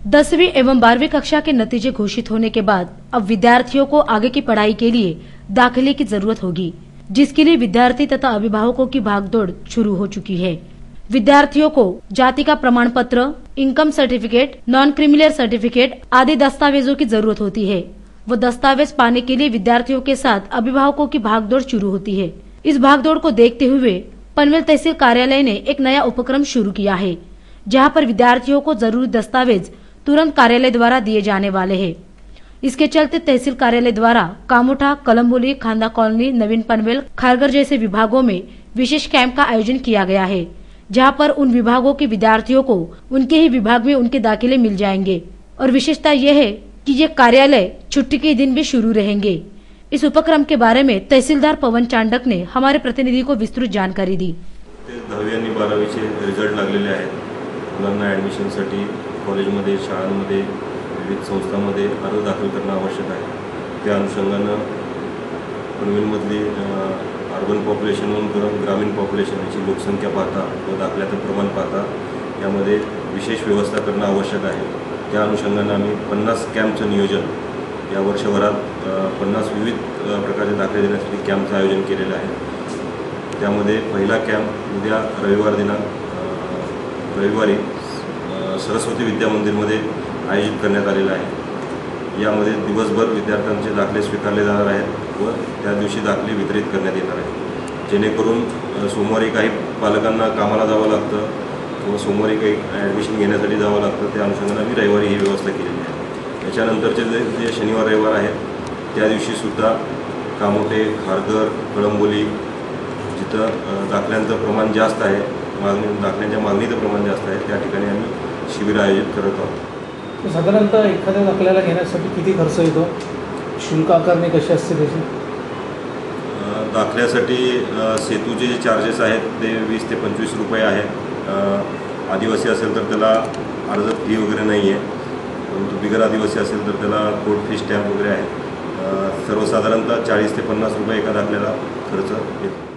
10वीं एवं 12वीं कक्षा के नतीजे घोषित होने के बाद अब विद्यार्थियों को आगे की पढ़ाई के लिए दाखिले की जरूरत होगी, जिसके लिए विद्यार्थी तथा अभिभावकों की भागदौड़ शुरू हो चुकी है। विद्यार्थियों को जाति का प्रमाण पत्र, income certificate, non criminal certificate आदि दस्तावेजों की जरूरत होती है। वो दस्तावेज पाने के लिए विद्यार्थियों के साथ अभिभावकों की भागदौड़ शुरू होती है। इस भागदौड़ को देखते हुए पनवेल तहसील कार्यालय ने एक नया उपक्रम शुरू किया है, जहां पर विद्यार्थियों को जरूरी दस्तावेज तुरंत कार्यालय द्वारा दिए जाने वाले हैं। इसके चलते तहसील कार्यालय द्वारा कामोठा, कलम्बोली, खांदा कॉलोनी, नवीन पनवेल, खारघर जैसे विभागों में विशेष कैंप का आयोजन किया गया है, जहां पर उन विभागों के विद्यार्थियों को उनके ही विभाग में उनके दाखिले मिल जाएंगे। और विशेषता यह है कि ये कार्यालय छुट्टी के दिन भी शुरू रहेंगे। इस उपक्रम के बारे में तहसीलदार पवन चांडक ने हमारे प्रतिनिधि को विस्तृत जानकारी दी। 10वी आणि 12वीचे रिझल्ट लागलेले आहेत। मुलांना ॲडमिशनसाठी कॉलेजमध्ये, शाळांमध्ये, विविध संस्थांमध्ये अर्ज दाखल करणं आवश्यक आहे। त्या अनुषंगानं पनवेलमधली अर्बन पॉप्युलेशनवरून ग्रामीण पॉप्युलेशन याची लोकसंख्या पाहता व दाखल्याचं प्रमाण पाहता यामध्ये विशेष व्यवस्था करणं आवश्यक आहे। त्या अनुषंगानं आम्ही 50 कॅम्पचं नियोजन या वर्षभरात 50 विविध प्रकारचे दाखले देण्यासाठी कॅम्पचं आयोजन केलेलं आहे। त्यामध्ये पहिला कॅम्प उद्या रविवारी सरस्वती विद्या मंदिरमध्ये आयोजित करण्यात आलेला आहे। यामध्ये दिवसभर विद्यार्थ्यांचे दाखले स्वीकारले जाणार आहेत व त्या दिवशी दाखले वितरित करण्यात येणार आहेत, जेणेकरून सोमवारी काही पालकांना कामाला जावं लागतं किंवा सोमवारी काही ॲडमिशन घेण्यासाठी जावं लागतं। त्या अनुषंगाने आम्ही रविवारी ही व्यवस्था केलेली आहे। त्याच्यानंतरचे जे शनिवार रविवार आहेत त्या दिवशीसुद्धा कामोठे, खारघर, कळंबोली जिथं दाखल्यांचं प्रमाण जास्त आहे, दाखल्यांच्या मागणीचं प्रमाण जास्त आहे, त्या ठिकाणी आम्ही शिबिर आयोजित करत आहोत। साधारणतः एखाद्या दाखल्याला घेण्यासाठी किती खर्च येतो? शुल्क आकारणी कशी असते त्याची? दाखल्यासाठी सेतूचे जे चार्जेस आहेत ते 20 ते 25 रुपये आहेत। आदिवासी असेल तर त्याला अर्ज फी वगैरे नाही आहे, परंतु बिगर आदिवासी असेल तर त्याला कोर्ट फी, स्टॅम्प वगैरे आहे। सर्वसाधारणतः 40 ते 50 रुपये एका दाखल्याला खर्च येतो।